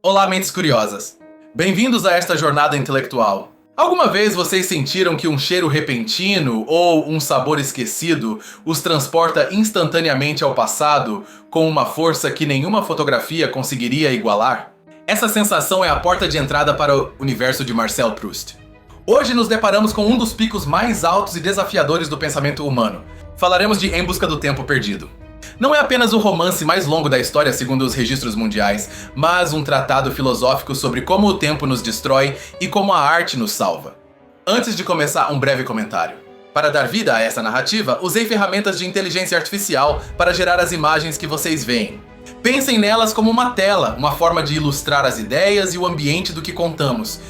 Olá, mentes curiosas! Bem-vindos a esta jornada intelectual. Alguma vez vocês sentiram que um cheiro repentino ou um sabor esquecido os transporta instantaneamente ao passado com uma força que nenhuma fotografia conseguiria igualar? Essa sensação é a porta de entrada para o universo de Marcel Proust. Hoje nos deparamos com um dos picos mais altos e desafiadores do pensamento humano. Falaremos de Em Busca do Tempo Perdido. Não é apenas o romance mais longo da história segundo os registros mundiais, mas um tratado filosófico sobre como o tempo nos destrói e como a arte nos salva. Antes de começar, um breve comentário. Para dar vida a essa narrativa, usei ferramentas de inteligência artificial para gerar as imagens que vocês veem. Pensem nelas como uma tela, uma forma de ilustrar as ideias e o ambiente do que contamos.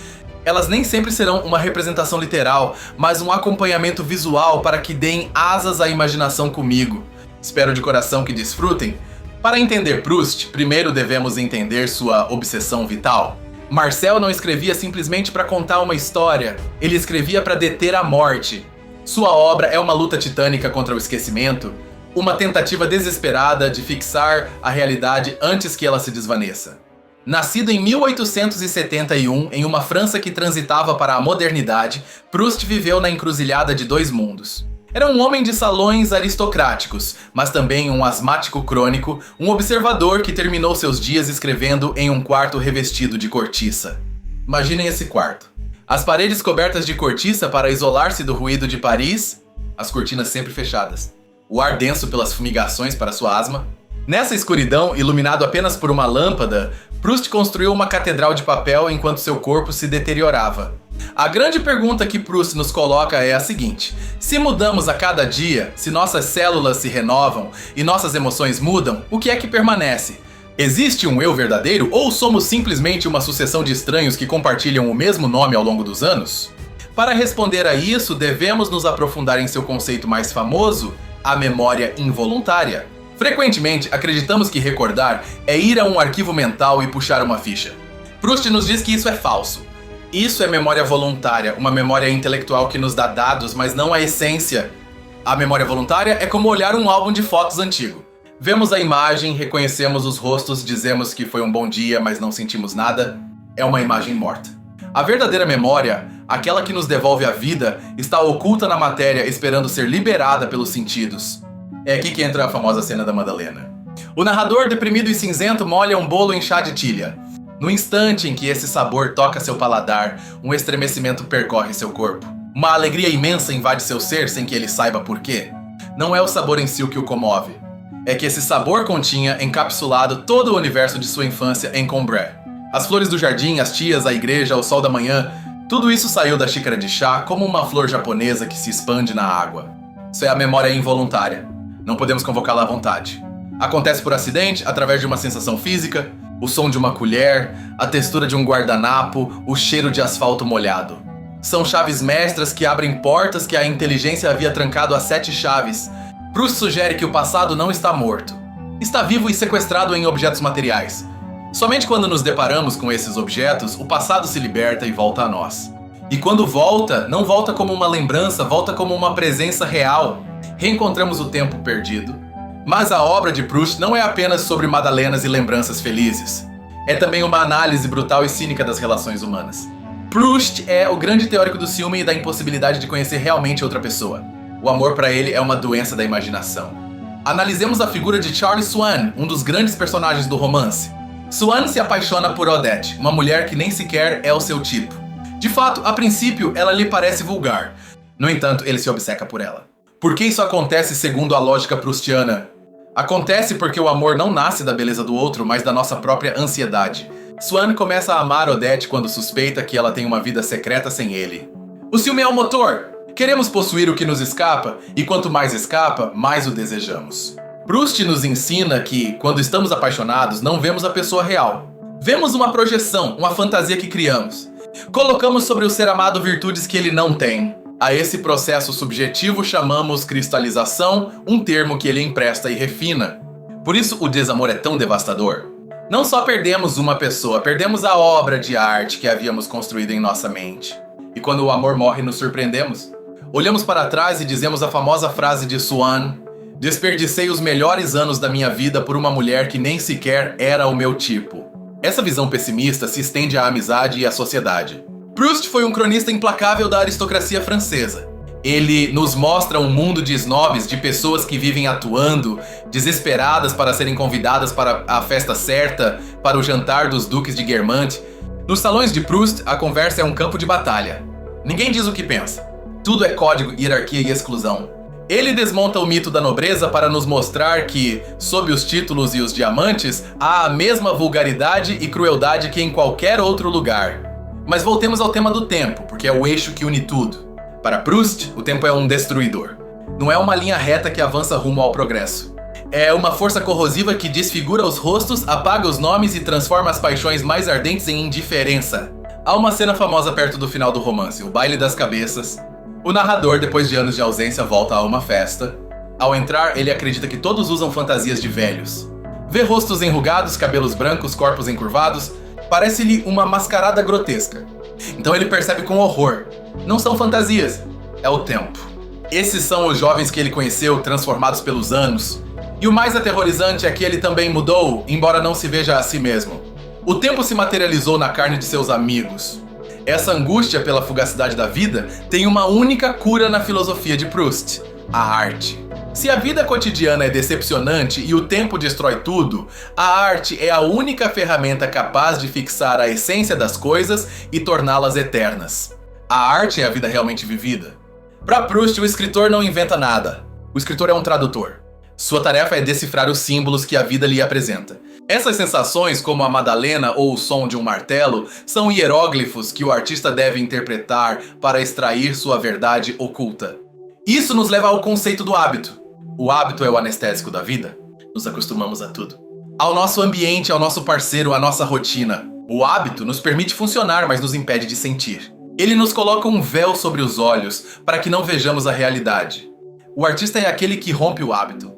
Elas nem sempre serão uma representação literal, mas um acompanhamento visual para que deem asas à imaginação comigo. Espero de coração que desfrutem. Para entender Proust, primeiro devemos entender sua obsessão vital. Marcel não escrevia simplesmente para contar uma história, ele escrevia para deter a morte. Sua obra é uma luta titânica contra o esquecimento, uma tentativa desesperada de fixar a realidade antes que ela se desvaneça. Nascido em 1871, em uma França que transitava para a modernidade, Proust viveu na encruzilhada de dois mundos. Era um homem de salões aristocráticos, mas também um asmático crônico, um observador que terminou seus dias escrevendo em um quarto revestido de cortiça. Imaginem esse quarto. As paredes cobertas de cortiça para isolar-se do ruído de Paris, as cortinas sempre fechadas. O ar denso pelas fumigações para sua asma. Nessa escuridão, iluminado apenas por uma lâmpada, Proust construiu uma catedral de papel enquanto seu corpo se deteriorava. A grande pergunta que Proust nos coloca é a seguinte: se mudamos a cada dia, se nossas células se renovam e nossas emoções mudam, o que é que permanece? Existe um eu verdadeiro ou somos simplesmente uma sucessão de estranhos que compartilham o mesmo nome ao longo dos anos? Para responder a isso, devemos nos aprofundar em seu conceito mais famoso, a memória involuntária. Frequentemente, acreditamos que recordar é ir a um arquivo mental e puxar uma ficha. Proust nos diz que isso é falso. Isso é memória voluntária, uma memória intelectual que nos dá dados, mas não a essência. A memória voluntária é como olhar um álbum de fotos antigo. Vemos a imagem, reconhecemos os rostos, dizemos que foi um bom dia, mas não sentimos nada. É uma imagem morta. A verdadeira memória, aquela que nos devolve a vida, está oculta na matéria, esperando ser liberada pelos sentidos. É aqui que entra a famosa cena da Madalena. O narrador, deprimido e cinzento, molha um bolo em chá de tilha. No instante em que esse sabor toca seu paladar, um estremecimento percorre seu corpo. Uma alegria imensa invade seu ser sem que ele saiba por quê. Não é o sabor em si o que o comove. É que esse sabor continha encapsulado todo o universo de sua infância em Combray. As flores do jardim, as tias, a igreja, o sol da manhã, tudo isso saiu da xícara de chá como uma flor japonesa que se expande na água. Isso é a memória involuntária. Não podemos convocá-la à vontade. Acontece por acidente, através de uma sensação física, o som de uma colher, a textura de um guardanapo, o cheiro de asfalto molhado. São chaves mestras que abrem portas que a inteligência havia trancado a 7 chaves. Proust sugere que o passado não está morto. Está vivo e sequestrado em objetos materiais. Somente quando nos deparamos com esses objetos, o passado se liberta e volta a nós. E quando volta, não volta como uma lembrança, volta como uma presença real. Reencontramos o tempo perdido. Mas a obra de Proust não é apenas sobre madalenas e lembranças felizes. É também uma análise brutal e cínica das relações humanas. Proust é o grande teórico do ciúme e da impossibilidade de conhecer realmente outra pessoa. O amor para ele é uma doença da imaginação. Analisemos a figura de Charles Swann, um dos grandes personagens do romance. Swann se apaixona por Odette, uma mulher que nem sequer é o seu tipo. De fato, a princípio, ela lhe parece vulgar. No entanto, ele se obceca por ela. Por que isso acontece segundo a lógica proustiana? Acontece porque o amor não nasce da beleza do outro, mas da nossa própria ansiedade. Swann começa a amar Odette quando suspeita que ela tem uma vida secreta sem ele. O ciúme é o motor! Queremos possuir o que nos escapa, e quanto mais escapa, mais o desejamos. Proust nos ensina que, quando estamos apaixonados, não vemos a pessoa real. Vemos uma projeção, uma fantasia que criamos. Colocamos sobre o ser amado virtudes que ele não tem. A esse processo subjetivo chamamos cristalização, um termo que ele empresta e refina. Por isso o desamor é tão devastador. Não só perdemos uma pessoa, perdemos a obra de arte que havíamos construído em nossa mente. E quando o amor morre, nos surpreendemos. Olhamos para trás e dizemos a famosa frase de Swann: desperdicei os melhores anos da minha vida por uma mulher que nem sequer era o meu tipo. Essa visão pessimista se estende à amizade e à sociedade. Proust foi um cronista implacável da aristocracia francesa. Ele nos mostra um mundo de snobs, de pessoas que vivem atuando, desesperadas para serem convidadas para a festa certa, para o jantar dos duques de Guermantes. Nos salões de Proust, a conversa é um campo de batalha. Ninguém diz o que pensa. Tudo é código, hierarquia e exclusão. Ele desmonta o mito da nobreza para nos mostrar que, sob os títulos e os diamantes, há a mesma vulgaridade e crueldade que em qualquer outro lugar. Mas voltemos ao tema do tempo, porque é o eixo que une tudo. Para Proust, o tempo é um destruidor. Não é uma linha reta que avança rumo ao progresso. É uma força corrosiva que desfigura os rostos, apaga os nomes e transforma as paixões mais ardentes em indiferença. Há uma cena famosa perto do final do romance, o baile das cabeças. O narrador, depois de anos de ausência, volta a uma festa. Ao entrar, ele acredita que todos usam fantasias de velhos. Vê rostos enrugados, cabelos brancos, corpos encurvados. Parece-lhe uma mascarada grotesca. Então ele percebe com horror. Não são fantasias, é o tempo. Esses são os jovens que ele conheceu, transformados pelos anos. E o mais aterrorizante é que ele também mudou, embora não se veja a si mesmo. O tempo se materializou na carne de seus amigos. Essa angústia pela fugacidade da vida tem uma única cura na filosofia de Proust: a arte. Se a vida cotidiana é decepcionante e o tempo destrói tudo, a arte é a única ferramenta capaz de fixar a essência das coisas e torná-las eternas. A arte é a vida realmente vivida. Para Proust, o escritor não inventa nada. O escritor é um tradutor. Sua tarefa é decifrar os símbolos que a vida lhe apresenta. Essas sensações, como a Madalena ou o som de um martelo, são hieróglifos que o artista deve interpretar para extrair sua verdade oculta. Isso nos leva ao conceito do hábito. O hábito é o anestésico da vida. Nos acostumamos a tudo. Ao nosso ambiente, ao nosso parceiro, à nossa rotina. O hábito nos permite funcionar, mas nos impede de sentir. Ele nos coloca um véu sobre os olhos para que não vejamos a realidade. O artista é aquele que rompe o hábito.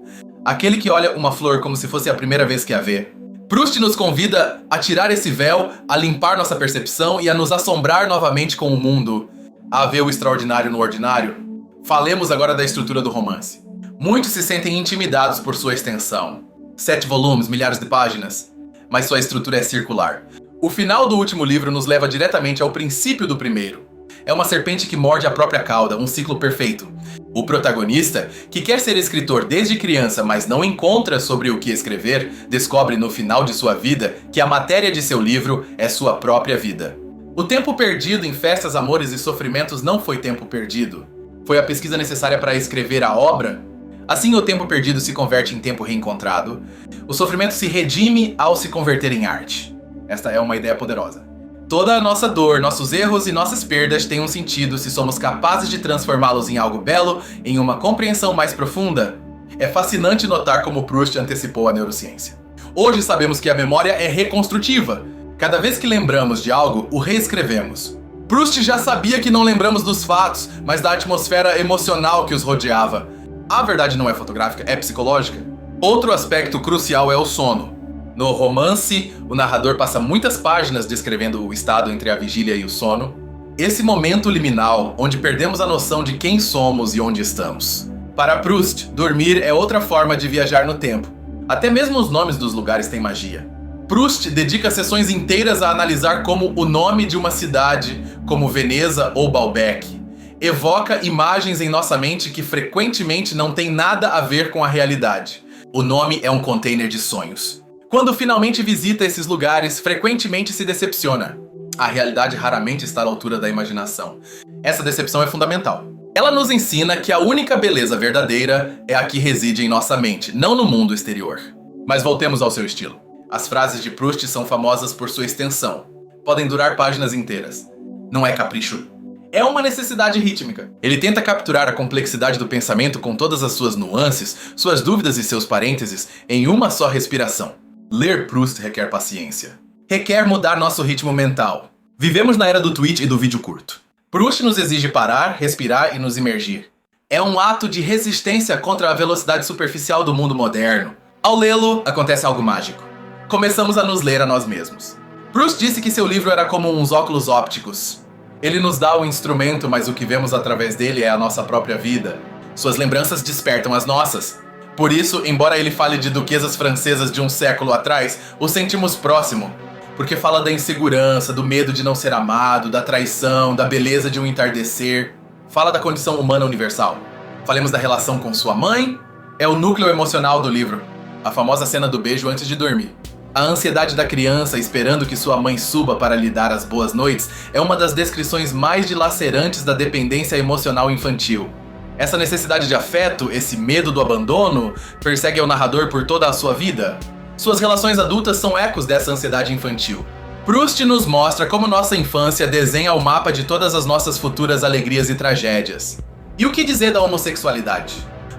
Aquele que olha uma flor como se fosse a primeira vez que a vê. Proust nos convida a tirar esse véu, a limpar nossa percepção e a nos assombrar novamente com o mundo. A ver o extraordinário no ordinário. Falemos agora da estrutura do romance. Muitos se sentem intimidados por sua extensão. 7 volumes, milhares de páginas. Mas sua estrutura é circular. O final do último livro nos leva diretamente ao princípio do primeiro. É uma serpente que morde a própria cauda, um ciclo perfeito. O protagonista, que quer ser escritor desde criança, mas não encontra sobre o que escrever, descobre no final de sua vida que a matéria de seu livro é sua própria vida. O tempo perdido em festas, amores e sofrimentos não foi tempo perdido. Foi a pesquisa necessária para escrever a obra. Assim, o tempo perdido se converte em tempo reencontrado. O sofrimento se redime ao se converter em arte. Esta é uma ideia poderosa. Toda a nossa dor, nossos erros e nossas perdas têm um sentido se somos capazes de transformá-los em algo belo, em uma compreensão mais profunda. É fascinante notar como Proust antecipou a neurociência. Hoje sabemos que a memória é reconstrutiva. Cada vez que lembramos de algo, o reescrevemos. Proust já sabia que não lembramos dos fatos, mas da atmosfera emocional que os rodeava. A verdade não é fotográfica, é psicológica. Outro aspecto crucial é o sono. No romance, o narrador passa muitas páginas descrevendo o estado entre a vigília e o sono. Esse momento liminal, onde perdemos a noção de quem somos e onde estamos. Para Proust, dormir é outra forma de viajar no tempo. Até mesmo os nomes dos lugares têm magia. Proust dedica sessões inteiras a analisar como o nome de uma cidade, como Veneza ou Baalbek, evoca imagens em nossa mente que frequentemente não têm nada a ver com a realidade. O nome é um container de sonhos. Quando finalmente visita esses lugares, frequentemente se decepciona. A realidade raramente está à altura da imaginação. Essa decepção é fundamental. Ela nos ensina que a única beleza verdadeira é a que reside em nossa mente, não no mundo exterior. Mas voltemos ao seu estilo. As frases de Proust são famosas por sua extensão. Podem durar páginas inteiras. Não é capricho. É uma necessidade rítmica. Ele tenta capturar a complexidade do pensamento com todas as suas nuances, suas dúvidas e seus parênteses em uma só respiração. Ler Proust requer paciência. Requer mudar nosso ritmo mental. Vivemos na era do tweet e do vídeo curto. Proust nos exige parar, respirar e nos imergir. É um ato de resistência contra a velocidade superficial do mundo moderno. Ao lê-lo, acontece algo mágico. Começamos a nos ler a nós mesmos. Proust disse que seu livro era como uns óculos ópticos. Ele nos dá o instrumento, mas o que vemos através dele é a nossa própria vida. Suas lembranças despertam as nossas. Por isso, embora ele fale de duquesas francesas de um século atrás, o sentimos próximo. porque fala da insegurança, do medo de não ser amado, da traição, da beleza de um entardecer. Fala da condição humana universal. Falemos da relação com sua mãe, é o núcleo emocional do livro. A famosa cena do beijo antes de dormir. A ansiedade da criança esperando que sua mãe suba para lhe dar as boas noites é uma das descrições mais dilacerantes da dependência emocional infantil. Essa necessidade de afeto, esse medo do abandono, persegue o narrador por toda a sua vida. Suas relações adultas são ecos dessa ansiedade infantil. Proust nos mostra como nossa infância desenha o mapa de todas as nossas futuras alegrias e tragédias. E o que dizer da homossexualidade?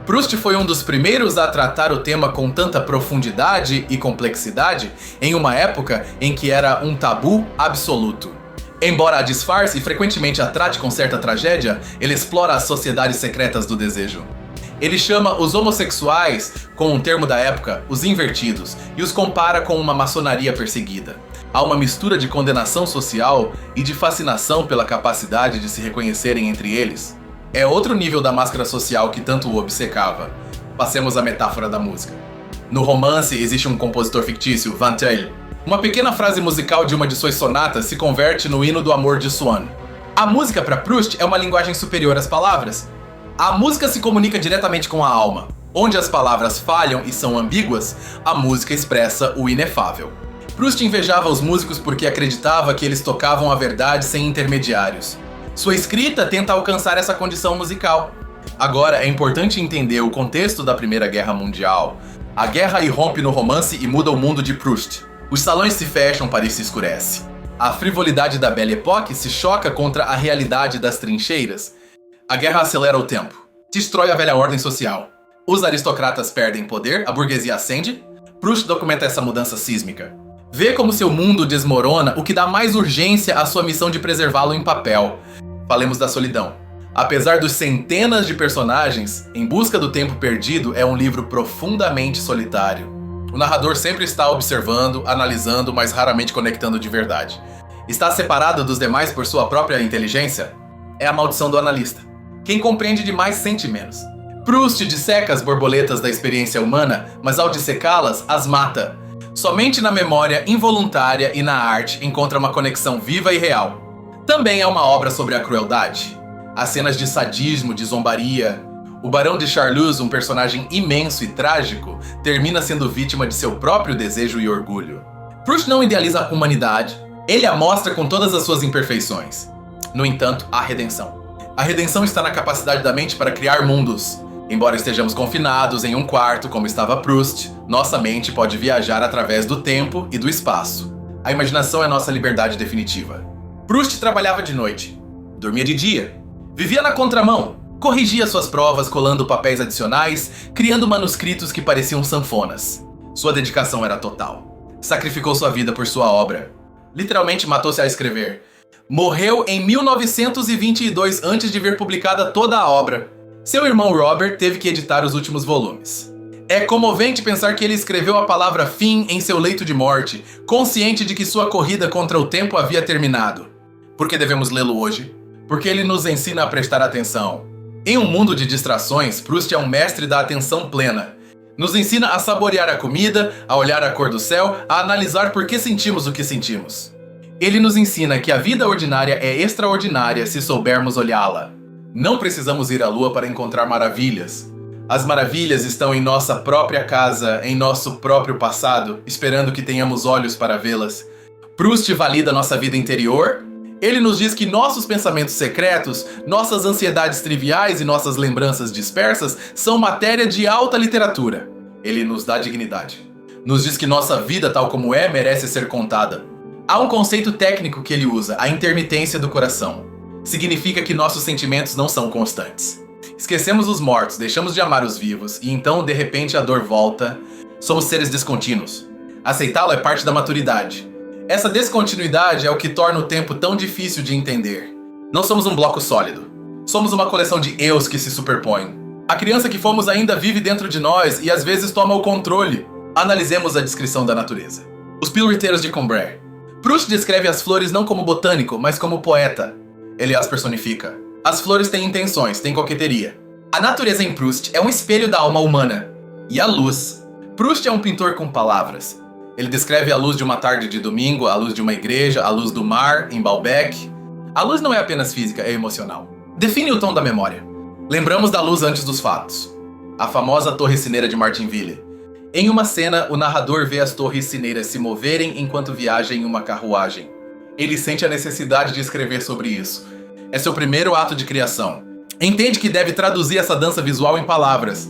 Proust foi um dos primeiros a tratar o tema com tanta profundidade e complexidade em uma época em que era um tabu absoluto. Embora a disfarce e frequentemente a trate com certa tragédia, ele explora as sociedades secretas do desejo. Ele chama os homossexuais, com um termo da época, os invertidos, e os compara com uma maçonaria perseguida. Há uma mistura de condenação social e de fascinação pela capacidade de se reconhecerem entre eles. É outro nível da máscara social que tanto o obcecava. Passemos à metáfora da música. No romance existe um compositor fictício, Van Tuyl. Uma pequena frase musical de uma de suas sonatas se converte no hino do amor de Swann. A música para Proust é uma linguagem superior às palavras. A música se comunica diretamente com a alma. Onde as palavras falham e são ambíguas, a música expressa o inefável. Proust invejava os músicos porque acreditava que eles tocavam a verdade sem intermediários. Sua escrita tenta alcançar essa condição musical. Agora, é importante entender o contexto da Primeira Guerra Mundial. A guerra irrompe no romance e muda o mundo de Proust. Os salões se fecham, Paris se escurece. A frivolidade da Belle Époque se choca contra a realidade das trincheiras. A guerra acelera o tempo. Destrói a velha ordem social. Os aristocratas perdem poder, a burguesia ascende. Proust documenta essa mudança sísmica. Vê como seu mundo desmorona, o que dá mais urgência à sua missão de preservá-lo em papel. Falemos da solidão. Apesar dos centenas de personagens, Em Busca do Tempo Perdido é um livro profundamente solitário. O narrador sempre está observando, analisando, mas raramente conectando de verdade. Está separado dos demais por sua própria inteligência? É a maldição do analista. Quem compreende demais sente menos. Proust disseca as borboletas da experiência humana, mas ao dissecá-las, as mata. Somente na memória involuntária e na arte encontra uma conexão viva e real. Também é uma obra sobre a crueldade. As cenas de sadismo, de zombaria. O Barão de Charlus, um personagem imenso e trágico, termina sendo vítima de seu próprio desejo e orgulho. Proust não idealiza a humanidade, ele a mostra com todas as suas imperfeições. No entanto, há redenção. A redenção está na capacidade da mente para criar mundos. Embora estejamos confinados em um quarto, como estava Proust, nossa mente pode viajar através do tempo e do espaço. A imaginação é nossa liberdade definitiva. Proust trabalhava de noite, dormia de dia, vivia na contramão, corrigia suas provas colando papéis adicionais, criando manuscritos que pareciam sanfonas. Sua dedicação era total. Sacrificou sua vida por sua obra. Literalmente matou-se a escrever. Morreu em 1922 antes de ver publicada toda a obra. Seu irmão Robert teve que editar os últimos volumes. É comovente pensar que ele escreveu a palavra fim em seu leito de morte, consciente de que sua corrida contra o tempo havia terminado. Por que devemos lê-lo hoje? Porque ele nos ensina a prestar atenção. Em um mundo de distrações, Proust é um mestre da atenção plena. Nos ensina a saborear a comida, a olhar a cor do céu, a analisar por que sentimos o que sentimos. Ele nos ensina que a vida ordinária é extraordinária se soubermos olhá-la. Não precisamos ir à lua para encontrar maravilhas. As maravilhas estão em nossa própria casa, em nosso próprio passado, esperando que tenhamos olhos para vê-las. Proust valida nossa vida interior. Ele nos diz que nossos pensamentos secretos, nossas ansiedades triviais e nossas lembranças dispersas são matéria de alta literatura. Ele nos dá dignidade. Nos diz que nossa vida tal como é merece ser contada. Há um conceito técnico que ele usa, a intermitência do coração. Significa que nossos sentimentos não são constantes. Esquecemos os mortos, deixamos de amar os vivos, e então, de repente, a dor volta. Somos seres descontínuos. Aceitá-lo é parte da maturidade. Essa descontinuidade é o que torna o tempo tão difícil de entender. Não somos um bloco sólido. Somos uma coleção de eus que se superpõem. A criança que fomos ainda vive dentro de nós e às vezes toma o controle. Analisemos a descrição da natureza. Os pirueteiros de Combray. Proust descreve as flores não como botânico, mas como poeta. Ele as personifica. As flores têm intenções, têm coqueteria. A natureza em Proust é um espelho da alma humana. E a luz. Proust é um pintor com palavras. Ele descreve a luz de uma tarde de domingo, a luz de uma igreja, a luz do mar, em Baalbek. A luz não é apenas física, é emocional. Define o tom da memória. Lembramos da luz antes dos fatos. A famosa Torre Cineira de Martinville. Em uma cena, o narrador vê as torres cineiras se moverem enquanto viaja em uma carruagem. Ele sente a necessidade de escrever sobre isso. É seu primeiro ato de criação. Entende que deve traduzir essa dança visual em palavras.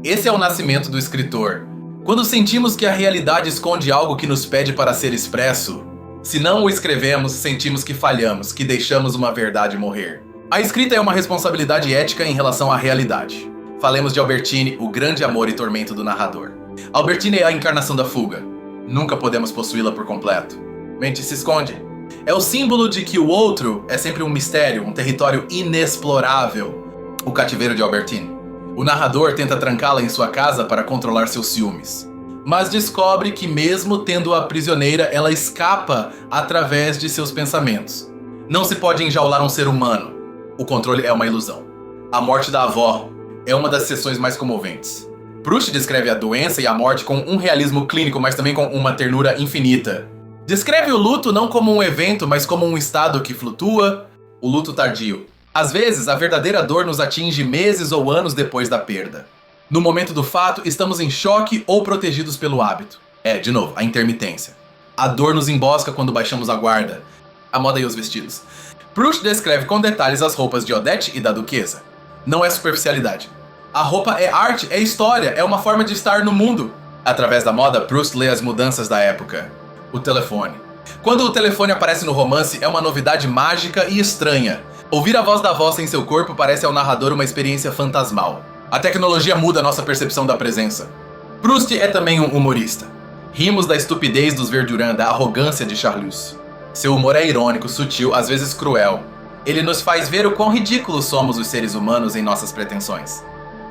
Esse é o nascimento do escritor. Quando sentimos que a realidade esconde algo que nos pede para ser expresso, se não o escrevemos, sentimos que falhamos, que deixamos uma verdade morrer. A escrita é uma responsabilidade ética em relação à realidade. Falemos de Albertine, o grande amor e tormento do narrador. Albertine é a encarnação da fuga. Nunca podemos possuí-la por completo. Mente se esconde. É o símbolo de que o outro é sempre um mistério, um território inexplorável. O cativeiro de Albertine. O narrador tenta trancá-la em sua casa para controlar seus ciúmes. Mas descobre que mesmo tendo-a prisioneira, ela escapa através de seus pensamentos. Não se pode enjaular um ser humano. O controle é uma ilusão. A morte da avó é uma das sessões mais comoventes. Proust descreve a doença e a morte com um realismo clínico, mas também com uma ternura infinita. Descreve o luto não como um evento, mas como um estado que flutua, o luto tardio. Às vezes, a verdadeira dor nos atinge meses ou anos depois da perda. No momento do fato, estamos em choque ou protegidos pelo hábito. De novo, a intermitência. A dor nos embosca quando baixamos a guarda. A moda e os vestidos. Proust descreve com detalhes as roupas de Odette e da duquesa. Não é superficialidade. A roupa é arte, é história, é uma forma de estar no mundo. Através da moda, Proust lê as mudanças da época. O telefone. Quando o telefone aparece no romance, é uma novidade mágica e estranha. Ouvir a voz da voz em seu corpo parece ao narrador uma experiência fantasmal. A tecnologia muda a nossa percepção da presença. Proust é também um humorista. Rimos da estupidez dos Verdurand, da arrogância de Charlus. Seu humor é irônico, sutil, às vezes cruel. Ele nos faz ver o quão ridículos somos os seres humanos em nossas pretensões.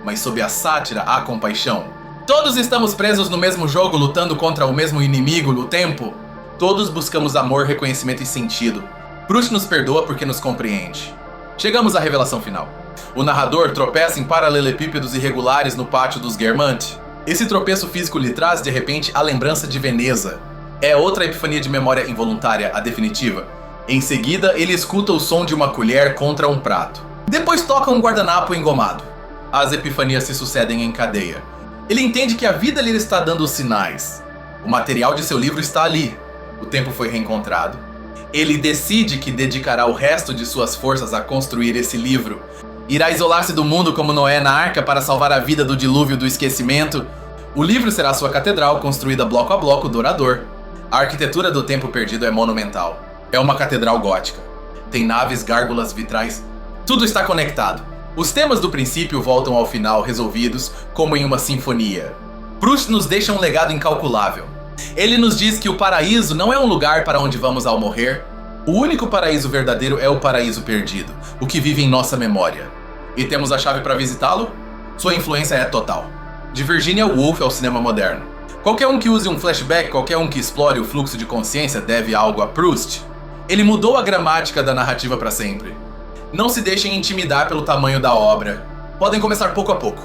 Mas sob a sátira há compaixão. Todos estamos presos no mesmo jogo, lutando contra o mesmo inimigo, o tempo. Todos buscamos amor, reconhecimento e sentido. Proust nos perdoa porque nos compreende. Chegamos à revelação final. O narrador tropeça em paralelepípedos irregulares no pátio dos Guermantes. Esse tropeço físico lhe traz, de repente, a lembrança de Veneza. É outra epifania de memória involuntária, a definitiva. Em seguida, ele escuta o som de uma colher contra um prato. Depois toca um guardanapo engomado. As epifanias se sucedem em cadeia. Ele entende que a vida lhe está dando sinais. O material de seu livro está ali. O tempo foi reencontrado. Ele decide que dedicará o resto de suas forças a construir esse livro. Irá isolar-se do mundo como Noé na arca para salvar a vida do dilúvio do esquecimento. O livro será sua catedral, construída bloco a bloco, dourador. A arquitetura do tempo perdido é monumental. É uma catedral gótica. Tem naves, gárgulas, vitrais. Tudo está conectado. Os temas do princípio voltam ao final resolvidos, como em uma sinfonia. Proust nos deixa um legado incalculável. Ele nos diz que o paraíso não é um lugar para onde vamos ao morrer. O único paraíso verdadeiro é o paraíso perdido, o que vive em nossa memória. E temos a chave para visitá-lo? Sua influência é total. De Virginia Woolf ao cinema moderno. Qualquer um que use um flashback, qualquer um que explore o fluxo de consciência deve algo a Proust. Ele mudou a gramática da narrativa para sempre. Não se deixem intimidar pelo tamanho da obra. Podem começar pouco a pouco.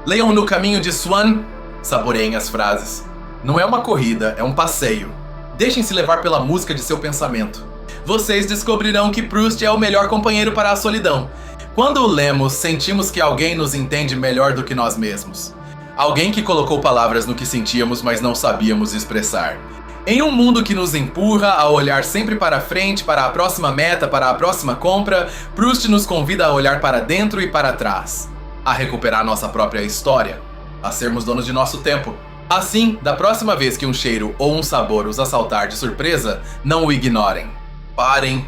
Leiam No Caminho de Swann, saboreiem as frases. Não é uma corrida, é um passeio. Deixem-se levar pela música de seu pensamento. Vocês descobrirão que Proust é o melhor companheiro para a solidão. Quando o lemos, sentimos que alguém nos entende melhor do que nós mesmos. Alguém que colocou palavras no que sentíamos, mas não sabíamos expressar. Em um mundo que nos empurra a olhar sempre para frente, para a próxima meta, para a próxima compra, Proust nos convida a olhar para dentro e para trás. A recuperar nossa própria história. A sermos donos de nosso tempo. Assim, da próxima vez que um cheiro ou um sabor os assaltar de surpresa, não o ignorem. Parem,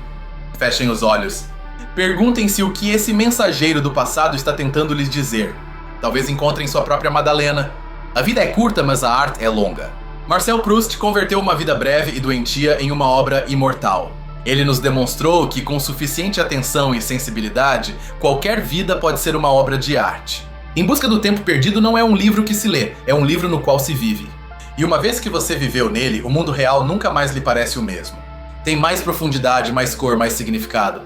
fechem os olhos. Perguntem-se o que esse mensageiro do passado está tentando lhes dizer. Talvez encontrem sua própria Madalena. A vida é curta, mas a arte é longa. Marcel Proust converteu uma vida breve e doentia em uma obra imortal. Ele nos demonstrou que, com suficiente atenção e sensibilidade, qualquer vida pode ser uma obra de arte. Em Busca do Tempo Perdido não é um livro que se lê, é um livro no qual se vive. E uma vez que você viveu nele, o mundo real nunca mais lhe parece o mesmo. Tem mais profundidade, mais cor, mais significado.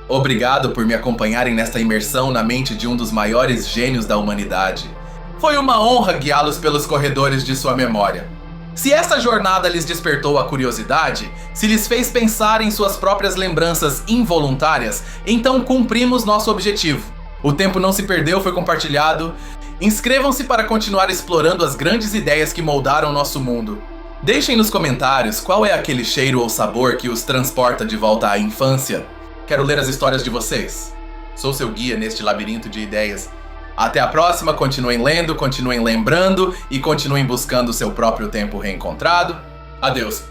Obrigado por me acompanharem nesta imersão na mente de um dos maiores gênios da humanidade. Foi uma honra guiá-los pelos corredores de sua memória. Se essa jornada lhes despertou a curiosidade, se lhes fez pensar em suas próprias lembranças involuntárias, então cumprimos nosso objetivo. O tempo não se perdeu, foi compartilhado. Inscrevam-se para continuar explorando as grandes ideias que moldaram nosso mundo. Deixem nos comentários qual é aquele cheiro ou sabor que os transporta de volta à infância. Quero ler as histórias de vocês. Sou seu guia neste labirinto de ideias. Até a próxima, continuem lendo, continuem lembrando e continuem buscando seu próprio tempo reencontrado. Adeus!